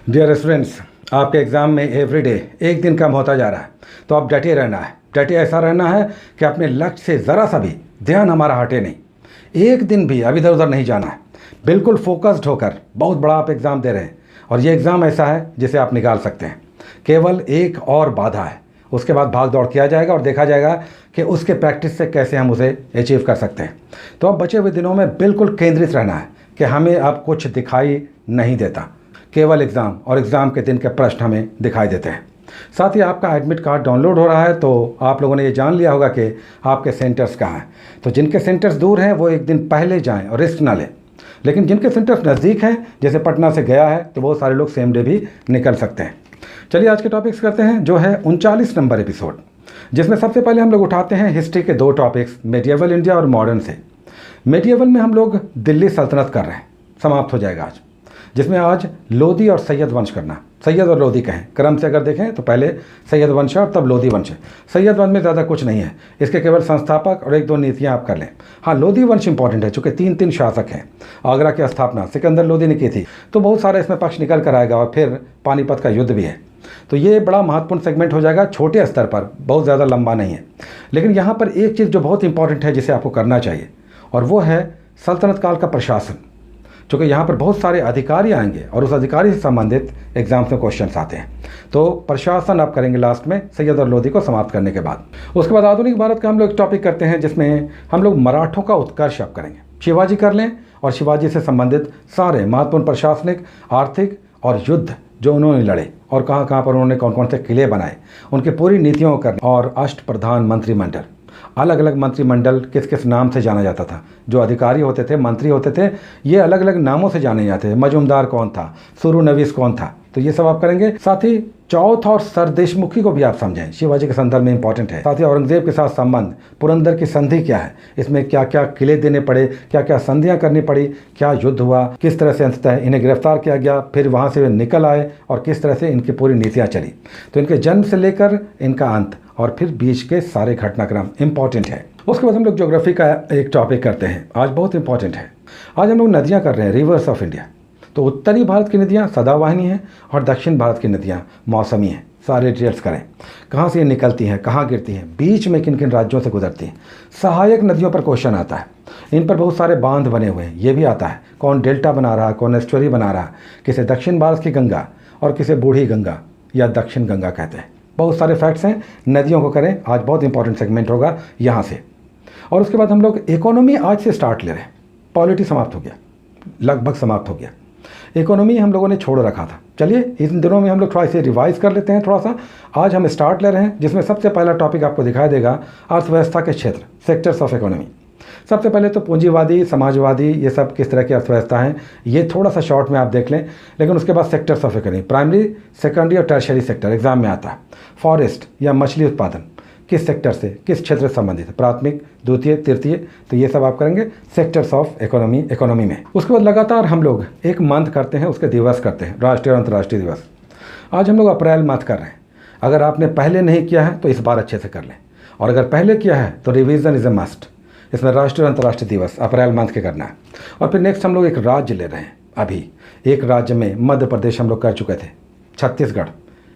Dear students, आपके exam में everyday एक दिन कम होता जा रहा है, तो आप डटे रहना है। डटे ऐसा रहना है कि अपने लक्ष्य से ज़रा सा भी ध्यान हमारा हटे नहीं, एक दिन भी अब इधर उधर नहीं जाना है। बिल्कुल फोकस्ड होकर बहुत बड़ा आप एग्ज़ाम दे रहे हैं, और ये एग्ज़ाम ऐसा है जिसे आप निकाल सकते हैं। केवल एक और बाधा है, उसके बाद भाग दौड़ किया जाएगा और देखा जाएगा कि उसके प्रैक्टिस से कैसे हम उसे अचीव कर सकते हैं। तो अब बचे हुए दिनों में बिल्कुल केंद्रित रहना है कि हमें अब कुछ दिखाई नहीं देता, केवल एग्ज़ाम और एग्ज़ाम के दिन के प्रश्न हमें दिखाई देते हैं। साथ ही आपका एडमिट कार्ड डाउनलोड हो रहा है, तो आप लोगों ने ये जान लिया होगा कि आपके सेंटर्स कहाँ हैं। तो जिनके सेंटर्स दूर हैं वो एक दिन पहले जाएं और रिस्क ना लें, लेकिन जिनके सेंटर्स नज़दीक हैं, जैसे पटना से गया है, तो बहुत सारे लोग सेम डे भी निकल सकते हैं। चलिए आज के टॉपिक्स करते हैं, जो है 39 नंबर एपिसोड, जिसमें सबसे पहले हम लोग उठाते हैं हिस्ट्री के दो टॉपिक्स, मेडिएवल इंडिया और मॉडर्न से। मेडिएवल में हम लोग दिल्ली सल्तनत कर रहे हैं, समाप्त हो जाएगा आज, जिसमें आज लोधी और सैयद वंश करना। सैयद और लोधी कहें, क्रम से अगर देखें तो पहले सैयद वंश और तब लोधी वंश है। सैयद वंश में ज़्यादा कुछ नहीं है, इसके केवल संस्थापक और एक दो नीतियाँ आप कर लें। हाँ, लोधी वंश इंपॉर्टेंट है, चूँकि तीन शासक हैं। आगरा की स्थापना सिकंदर लोधी ने की थी, तो बहुत सारा इसमें पक्ष निकल कर आएगा, और फिर पानीपत का युद्ध भी है। तो ये बड़ा महत्वपूर्ण सेगमेंट हो जाएगा, छोटे स्तर पर, बहुत ज़्यादा लंबा नहीं है। लेकिन यहाँ पर एक चीज़ जो बहुत इंपॉर्टेंट है, जिसे आपको करना चाहिए, और वो है सल्तनत काल का प्रशासन। चूँकि यहाँ पर बहुत सारे अधिकारी आएंगे और उस अधिकारी से संबंधित एग्जाम्स में क्वेश्चंस आते हैं, तो प्रशासन आप करेंगे लास्ट में सैयद और लोधी को समाप्त करने के बाद। उसके बाद आधुनिक भारत का हम लोग टॉपिक करते हैं, जिसमें हम लोग मराठों का उत्कर्ष आप करेंगे। शिवाजी कर लें, और शिवाजी से संबंधित सारे महत्वपूर्ण प्रशासनिक, आर्थिक और युद्ध जो उन्होंने लड़े, और कहाँ कहाँ पर उन्होंने कौन कौन से किले बनाए, उनकी पूरी नीतियों को करना। और अष्ट प्रधान मंत्रिमंडल, अलग अलग मंत्रिमंडल किस किस नाम से जाना जाता था, जो अधिकारी होते थे, मंत्री होते थे, ये अलग अलग नामों से जाने जाते थे। मजूमदार कौन था, सुरु नवीस कौन था, तो ये सब आप करेंगे। साथ ही चौथ और सरदेशमुखी को भी आप समझें, शिवाजी के संदर्भ में इंपॉर्टेंट है। साथ ही औरंगजेब के साथ संबंध, पुरंदर की संधि क्या है, इसमें क्या क्या किले देने पड़े, क्या क्या संधियां करनी पड़ी, क्या युद्ध हुआ, किस तरह से अंततः इन्हें गिरफ्तार किया गया, फिर वहाँ से वे निकल आए, और किस तरह से इनकी पूरी नीतियाँ चली। तो इनके जन्म से लेकर इनका अंत, और फिर बीच के सारे घटनाक्रम इंपॉर्टेंट है। उसके बाद हम लोग ज्योग्राफी का एक टॉपिक करते हैं, आज बहुत इंपॉर्टेंट है। आज हम लोग नदियाँ कर रहे हैं, रिवर्स ऑफ इंडिया। तो उत्तरी भारत की नदियाँ सदावाहिनी हैं, और दक्षिण भारत की नदियाँ मौसमी हैं। सारे डिटेल्स करें, कहाँ से ये निकलती हैं, कहाँ गिरती हैं, बीच में किन किन राज्यों से गुजरती हैं। सहायक नदियों पर क्वेश्चन आता है, इन पर बहुत सारे बांध बने हुए हैं, ये भी आता है। कौन डेल्टा बना रहा है, कौन एस्चुअरी बना रहा है, किसे दक्षिण भारत की गंगा और किसे बूढ़ी गंगा या दक्षिण गंगा कहते हैं। बहुत सारे फैक्ट्स हैं, नदियों को करें, आज बहुत इंपॉर्टेंट सेगमेंट होगा यहाँ से। और उसके बाद हम लोग इकोनॉमी आज से स्टार्ट ले रहे हैं। पॉलिटी समाप्त हो गया, लगभग समाप्त हो गया, इकोनॉमी हम लोगों ने छोड़ रखा था। चलिए इन दिनों में हम लोग थोड़ा इसे रिवाइज कर लेते हैं थोड़ा सा। आज हम स्टार्ट ले रहे हैं, जिसमें सबसे पहला टॉपिक आपको दिखाई देगा अर्थव्यवस्था के क्षेत्र, सेक्टर्स ऑफ इकोनॉमी। सबसे पहले तो पूंजीवादी, समाजवादी, ये सब किस तरह की अर्थव्यवस्था हैं, ये थोड़ा सा शॉर्ट में आप देख लें। लेकिन उसके बाद sectors of economy, primary, secondary और टर्शियरी सेक्टर एग्जाम में आता है। फॉरेस्ट या मछली उत्पादन किस सेक्टर से, किस क्षेत्र से संबंधित है, प्राथमिक, द्वितीय, तृतीय, तो ये सब आप करेंगे सेक्टर्स ऑफ इकोनॉमी में। उसके बाद लगातार हम लोग एक मंथ करते हैं, उसके दिवस करते हैं, राष्ट्रीय और अंतर्राष्ट्रीय दिवस। आज हम लोग अप्रैल मंथ कर रहे हैं। अगर आपने पहले नहीं किया है तो इस बार अच्छे से कर लें, और अगर पहले किया है तो रिविज़न इज़ ए मस्ट। इसमें राष्ट्रीय और अंतर्राष्ट्रीय दिवस अप्रैल मंथ के करना है। और फिर नेक्स्ट हम लोग एक राज्य ले रहे हैं। अभी एक राज्य में मध्य प्रदेश हम लोग कर चुके थे, छत्तीसगढ़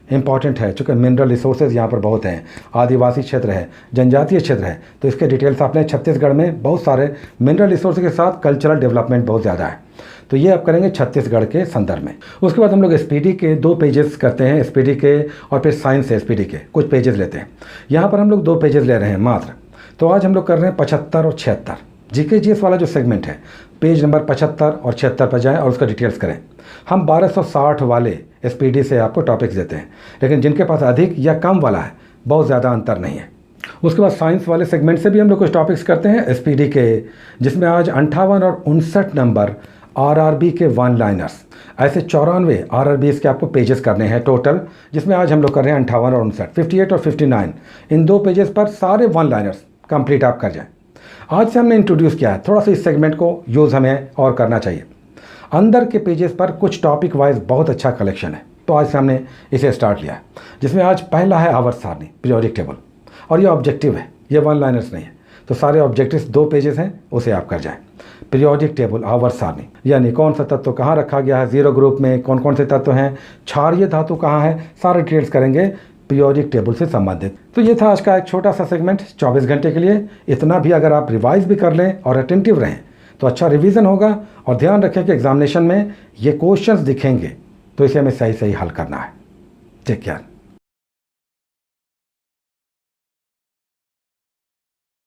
इंपॉर्टेंट है, चूँकि मिनरल रिसोर्सेज यहाँ पर बहुत हैं, आदिवासी क्षेत्र है, जनजातीय क्षेत्र है, तो इसके डिटेल्स आपने छत्तीसगढ़ में बहुत सारे मिनरल रिसोर्स के साथ कल्चरल डेवलपमेंट बहुत ज़्यादा है, तो ये आप करेंगे छत्तीसगढ़ के संदर्भ में। उसके बाद हम लोग एसपीडी के 2 पेजेस करते हैं, एसपीडी के, और फिर साइंस से एसपीडी के कुछ पेजेस लेते हैं। यहाँ पर हम लोग 2 पेजेस ले रहे हैं मात्र। तो आज हम लोग कर रहे हैं 75 और 76 जीके जीएस वाला जो सेगमेंट है, पेज नंबर 75 और 76 पर जाएं और उसका डिटेल्स करें। हम 1260 वाले एसपीडी से आपको टॉपिक्स देते हैं, लेकिन जिनके पास अधिक या कम वाला है, बहुत ज़्यादा अंतर नहीं है। उसके बाद साइंस वाले सेगमेंट से भी हम लोग कुछ टॉपिक्स करते हैं एसपीडी के, जिसमें आज 58 और 59 नंबर आरआरबी के 1 लाइनर्स, ऐसे 94 आरआरबीज के आपको पेजेस करने हैं टोटल, जिसमें आज हम लोग कर रहे हैं 58 और 59, 58 और 59, इन 2 पेजेस पर सारे 1 लाइनर्स कंप्लीट आप कर जाएं। आज से हमने इंट्रोड्यूस किया है, थोड़ा सा इस सेगमेंट को यूज़ हमें और करना चाहिए। अंदर के पेजेस पर कुछ टॉपिक वाइज बहुत अच्छा कलेक्शन है, तो आज से हमने इसे स्टार्ट लिया है, जिसमें आज पहला है आवर्त सारणी, पीरियोडिक टेबल, और ये ऑब्जेक्टिव है, ये 1 लाइनर्स नहीं है। तो सारे ऑब्जेक्टिव्स 2 पेजेस हैं, उसे आप कर जाएं। पीरियोडिक टेबल आवर्त सारणी, यानी कौन सा तत्व कहाँ रखा गया है, जीरो ग्रुप में कौन कौन से तत्व हैं, क्षारीय धातु कहाँ है, सारे डिटेल्स करेंगे पीरियोडिक टेबल से संबंधित। तो ये था आज का एक छोटा सा सेगमेंट 24 घंटे के लिए। इतना भी अगर आप रिवाइज भी कर लें और अटेंटिव रहें तो अच्छा रिवीजन होगा। और ध्यान रखें कि एग्जामिनेशन में ये क्वेश्चंस दिखेंगे तो इसे हमें सही सही हल करना है। Take care.